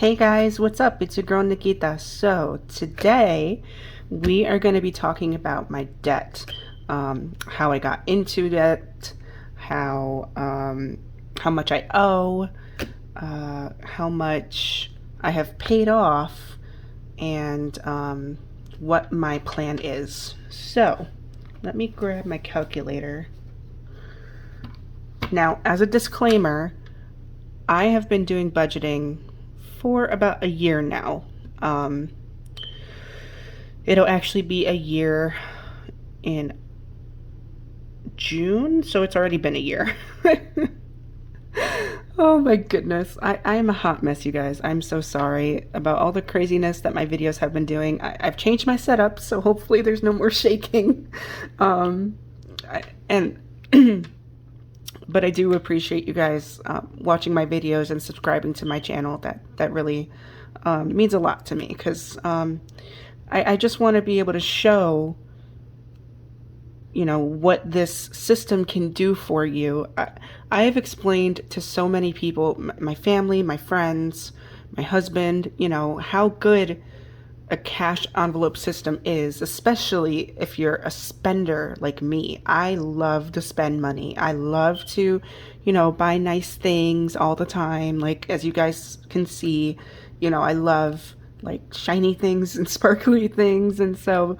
Hey guys, what's up? It's your girl Nikita. So today we are going to be talking about my debt, how I got into debt, how much I owe, how much I have paid off, and what my plan is. So let me grab my calculator. Now, as a disclaimer, I have been doing budgeting for about a year now. It'll actually be a year in June, so it's already been a year. Oh my goodness. I am a hot mess, you guys. I'm so sorry about all the craziness that my videos have been doing. I've changed my setup, so hopefully there's no more shaking. And but I do appreciate you guys watching my videos and subscribing to my channel. That really means a lot to me, because I just want to be able to show, what this system can do for you. I have explained to so many people, my family, my friends, my husband, how good a cash envelope system is, especially if you're a spender like me. I love to spend money. I love to, buy nice things all the time. Like, as you guys can see, I love like shiny things and sparkly things. And so,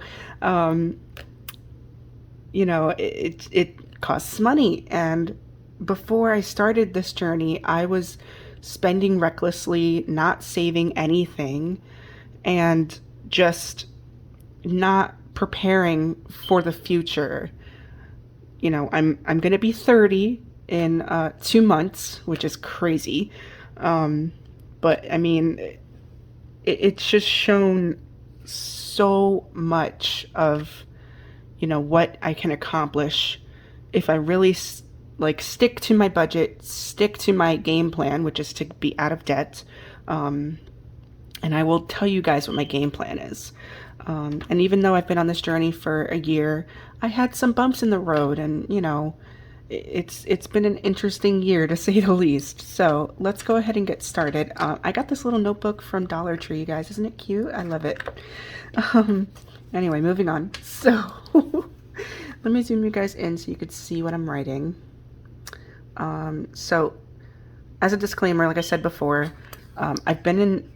it costs money. And before I started this journey, I was spending recklessly, not saving anything, and just not preparing for the future. I'm going to be 30 in 2 months, which is crazy. But I mean, it's just shown so much of, what I can accomplish if I really stick to my budget, stick to my game plan, which is to be out of debt. And I will tell you guys what my game plan is. And even though I've been on this journey for a year, I had some bumps in the road, and it's been an interesting year, to say the least. So let's go ahead and get started. I got this little notebook from Dollar Tree, you guys. Isn't it cute? I love it. Anyway, moving on. So let me zoom you guys in so you could see what I'm writing. So as a disclaimer, like I said before, I've been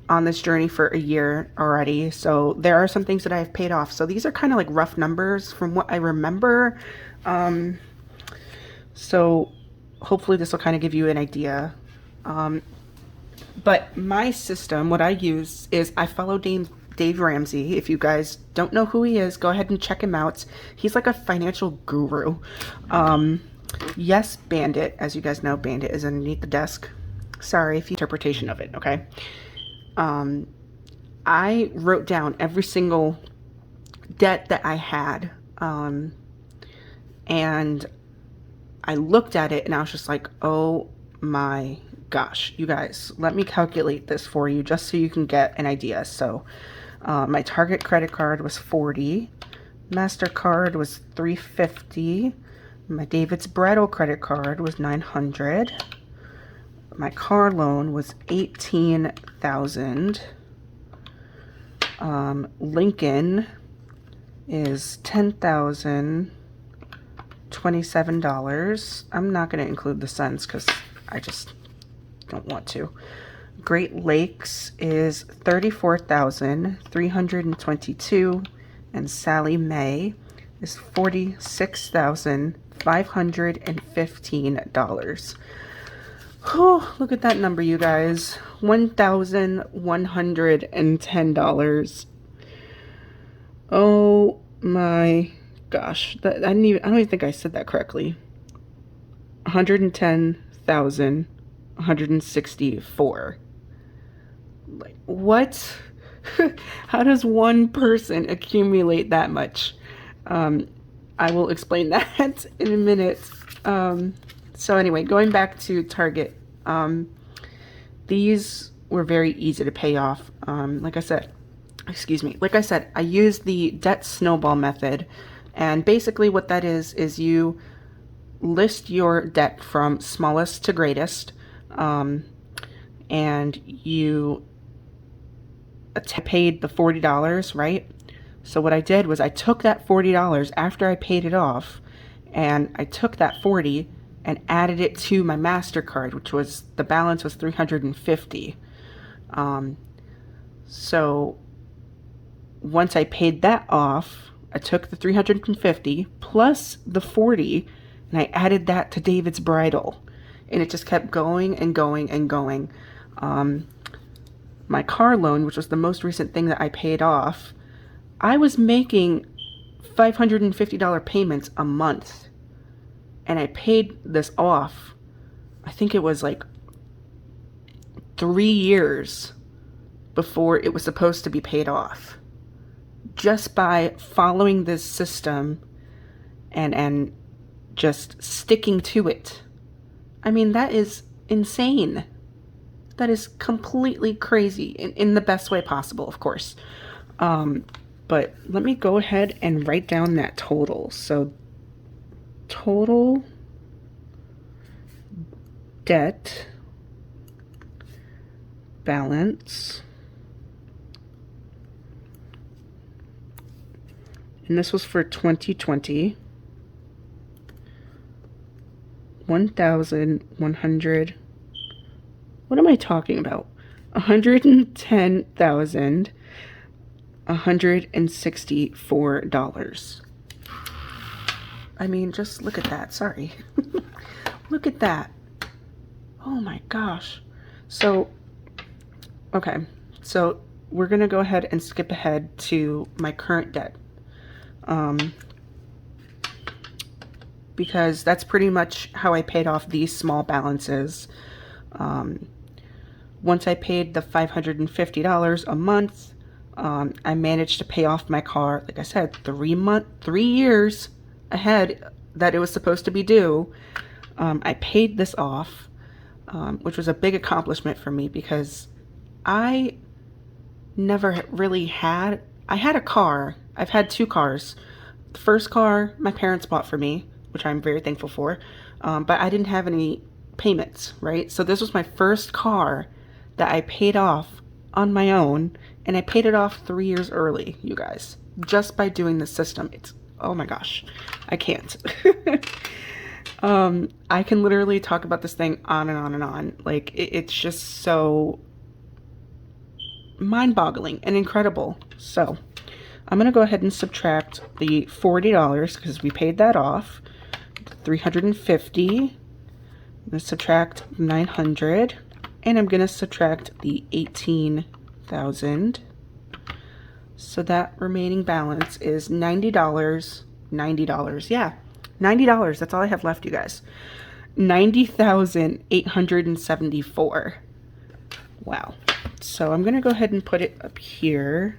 on this journey for a year already, so there are some things that I've paid off. So these are kind of like rough numbers from what I remember. So hopefully this will kind of give you an idea. But my system, what I use is I follow Dave Ramsey. If you guys don't know who he is, go ahead and check him out. He's like a financial guru. Yes, Bandit, as you guys know, Bandit is underneath the desk. Sorry if you interpretation of it, okay? I wrote down every single debt that I had, and I looked at it and I was just like, oh my gosh, you guys, let me calculate this for you just so you can get an idea. So my Target credit card was $40, MasterCard was $350, my David's Bridal credit card was $900, my car loan was $18,000. Lincoln is $10,027. I'm not going to include the cents because I just don't want to. Great Lakes is $34,322, and Sally Mae is $46,515. Oh, look at that number, you guys. $1,110. Oh my gosh. I don't even think I said that correctly. 110,164. Like, what? How does one person accumulate that much? I will explain that in a minute. So anyway, going back to Target, these were very easy to pay off. Like I said, I used the debt snowball method. And basically what that is you list your debt from smallest to greatest. and you paid the $40, right? So what I did was I took that $40 after I paid it off, and I took that 40 and added it to my MasterCard, which was, the balance was 350. So once I paid that off, I took the 350 plus the 40 and I added that to David's bridal. And it just kept going and going and going. My car loan, which was the most recent thing that I paid off, I was making $550 payments a month. And I paid this off, I think it was like 3 years before it was supposed to be paid off. Just by following this system and just sticking to it. I mean, that is insane. That is completely crazy in the best way possible, of course. But let me go ahead and write down that total. So total debt balance, and this was for 2020, 1,100, what am I talking about? $110,164. I mean, just look at that. Sorry. Look at that. Oh my gosh. So, okay. So we're going to go ahead and skip ahead to my current debt. Because that's pretty much how I paid off these small balances. Once I paid the $550 a month, I managed to pay off my car, like I said, 3 years ahead that it was supposed to be due. I paid this off, which was a big accomplishment for me because I never really had, I had a car. I've had 2 cars. The first car my parents bought for me, which I'm very thankful for, but I didn't have any payments, right? So this was my first car that I paid off on my own, and I paid it off 3 years early, you guys, just by doing the system. It's, oh my gosh, I can't. I can literally talk about this thing on and on and on. Like, it's just so mind-boggling and incredible. So I'm going to go ahead and subtract the $40 because we paid that off. 350. I'm going to subtract 900, and I'm going to subtract the 18,000. So that remaining balance is $90. $90. Yeah, $90. That's all I have left, you guys. 90,874. Wow. So I'm going to go ahead and put it up here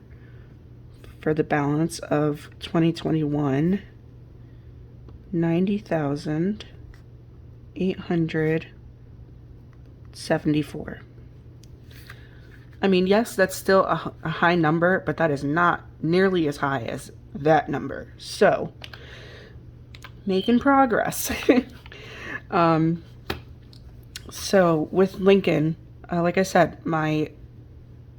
for the balance of 2021. 90,874. I mean, yes, that's still a high number, but that is not nearly as high as that number. So, making progress. So with Lincoln, like I said, my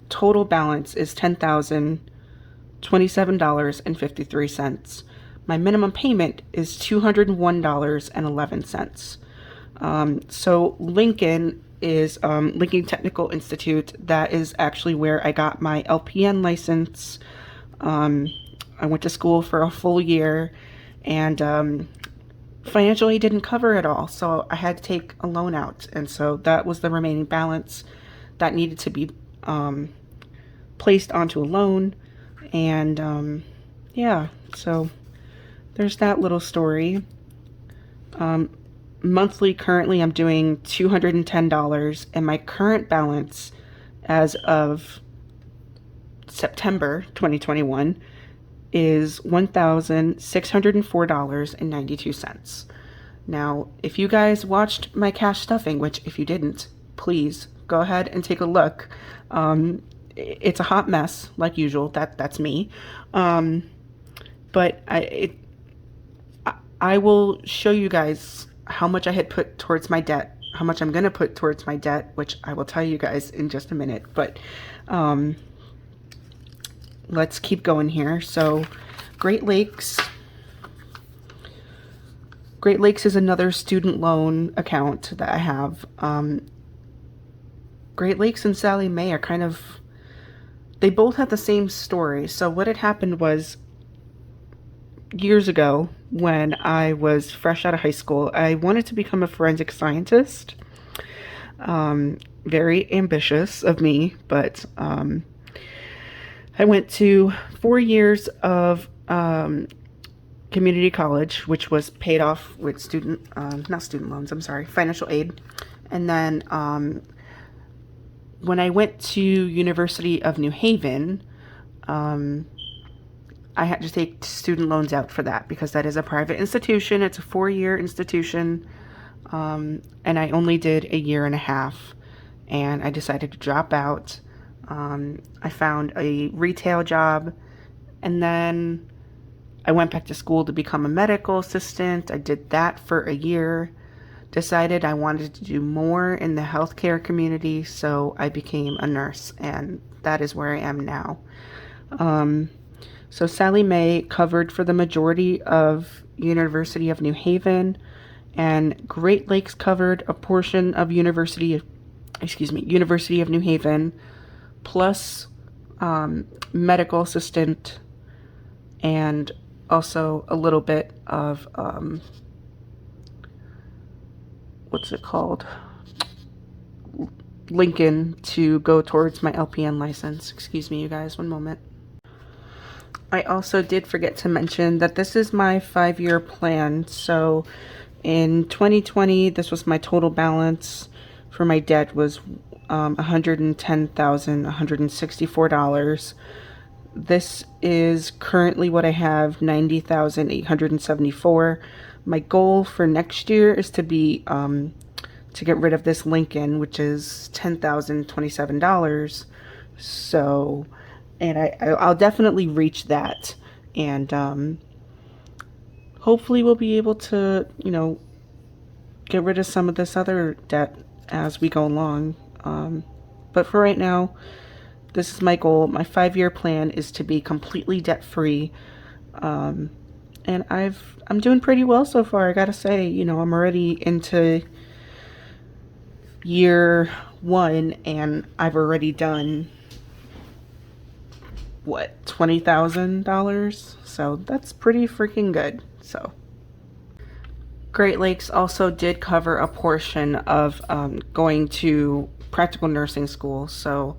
total balance is $10,027.53. My minimum payment is $201.11. So Lincoln is Lincoln Technical Institute. That is actually where I got my LPN license. I went to school for a full year, and financial aid didn't cover it all, so I had to take a loan out, and so that was the remaining balance that needed to be placed onto a loan. And yeah, so there's that little story. Monthly, currently I'm doing $210, and my current balance as of September 2021 is $1,604.92. Now, if you guys watched my cash stuffing, which if you didn't, please go ahead and take a look. It's a hot mess, like usual. That's me. But I will show you guys how much I had put towards my debt how much I'm going to put towards my debt, which I will tell you guys in just a minute. But um, let's keep going here. So Great Lakes. Great Lakes is another student loan account that I have. Great Lakes and Sallie Mae are kind of, they both have the same story. So what had happened was, years ago when I was fresh out of high school, I wanted to become a forensic scientist. Very ambitious of me, but I went to 4 years of community college, which was paid off with not student loans, I'm sorry, financial aid. And then when I went to University of New Haven, I had to take student loans out for that because that is a private institution. It's a 4-year institution, and I only did a year and a half, and I decided to drop out. I found a retail job, and then I went back to school to become a medical assistant. I did that for a year, decided I wanted to do more in the healthcare community, so I became a nurse, and that is where I am now. So Sallie Mae covered for the majority of University of New Haven, and Great Lakes covered a portion of University of New Haven, plus medical assistant, and also a little bit of, what's it called? Lincoln to go towards my LPN license. Excuse me, you guys, one moment. I also did forget to mention that this is my 5-year plan. So in 2020, this was my total balance for my debt was $110,164. This is currently what I have, $90,874. My goal for next year is to be to get rid of this Lincoln, which is $10,027. So, and I'll definitely reach that, and hopefully we'll be able to, get rid of some of this other debt as we go along. But for right now, this is my goal. My 5-year plan is to be completely debt-free. And I'm doing pretty well so far, I gotta say. I'm already into year 1, and I've already done, what, $20,000? So that's pretty freaking good. So Great Lakes also did cover a portion of going to practical nursing school, so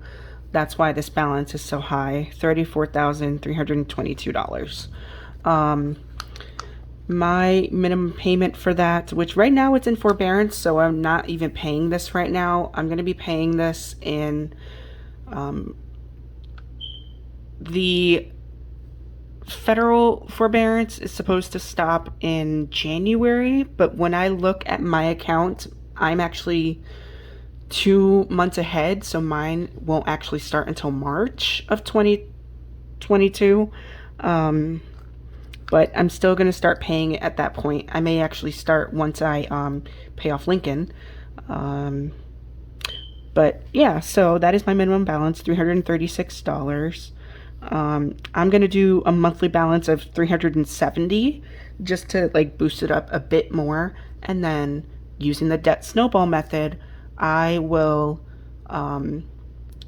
that's why this balance is so high, $34,322. My minimum payment for that, which right now it's in forbearance, so I'm not even paying this right now. I'm going to be paying this in the federal forbearance is supposed to stop in January, but when I look at my account, I'm actually 2 months ahead, so mine won't actually start until March of 2022. But I'm still going to start paying it at that point. I may actually start once I pay off Lincoln. But yeah, so that is my minimum balance, $336. I'm going to do a monthly balance of $370 just to boost it up a bit more. And then using the debt snowball method, I will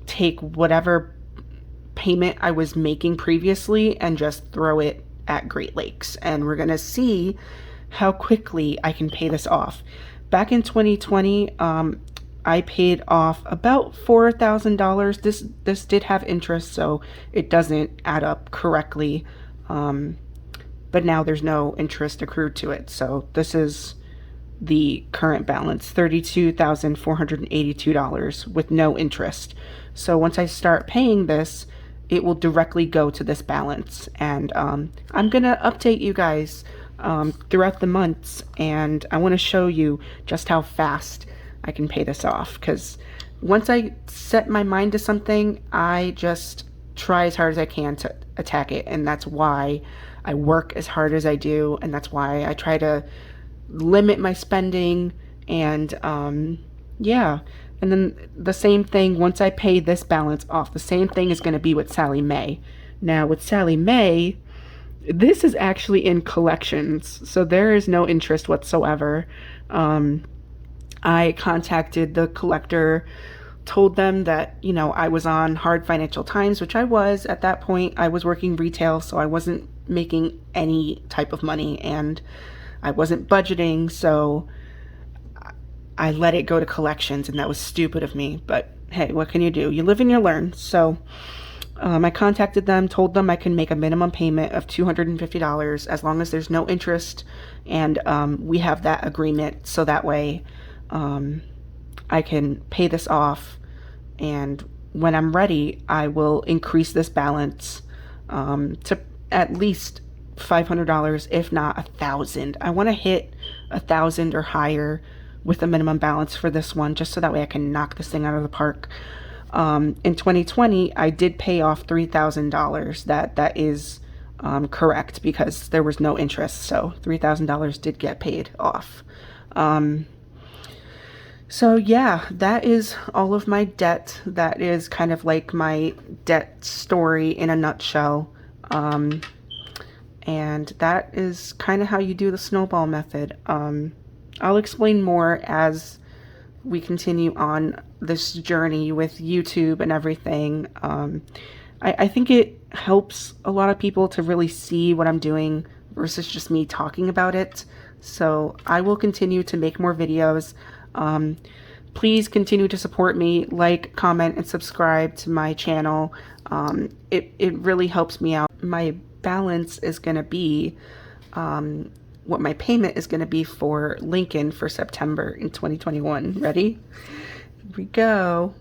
take whatever payment I was making previously and just throw it at Great Lakes. And we're going to see how quickly I can pay this off. Back in 2020, I paid off about $4,000. This did have interest, so it doesn't add up correctly. But now there's no interest accrued to it. So this is the current balance, $32,482 with no interest. So once I start paying this, it will directly go to this balance. And I'm going to update you guys throughout the months, and I want to show you just how fast I can pay this off, because once I set my mind to something, I just try as hard as I can to attack it, and that's why I work as hard as I do, and that's why I try to limit my spending And yeah. And then the same thing, once I pay this balance off, the same thing is going to be with Sally Mae. Now, with Sally Mae, this is actually in collections, so there is no interest whatsoever. Um, I contacted the collector, told them that, I was on hard financial times, which I was at that point. I was working retail, so I wasn't making any type of money and I wasn't budgeting, so I let it go to collections, and that was stupid of me. But hey, what can you do? You live and you learn. So I contacted them, told them I can make a minimum payment of $250 as long as there's no interest, and we have that agreement, so that way I can pay this off, and when I'm ready, I will increase this balance to at least $500, if not $1,000. I want to hit $1,000 or higher with a minimum balance for this one, just so that way I can knock this thing out of the park. In 2020, I did pay off $3,000. That is correct, because there was no interest, so $3,000 did get paid off. So yeah, that is all of my debt. That is kind of like my debt story in a nutshell. And that is kind of how you do the snowball method. I'll explain more as we continue on this journey with YouTube and everything. I think it helps a lot of people to really see what I'm doing versus just me talking about it. So I will continue to make more videos. Please continue to support me, like, comment, and subscribe to my channel. It really helps me out. My balance is going to be what my payment is going to be for Lincoln for September in 2021. Ready? Here we go.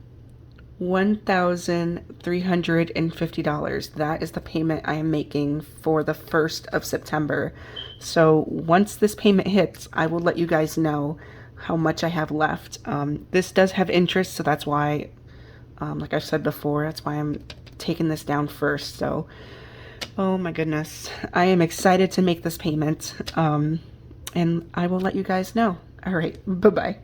$1,350. That is the payment I am making for the 1st of September. So once this payment hits, I will let you guys know how much I have left. This does have interest, so that's why, like I said before, that's why I'm taking this down first. So, oh my goodness, I am excited to make this payment, and I will let you guys know. All right, bye-bye.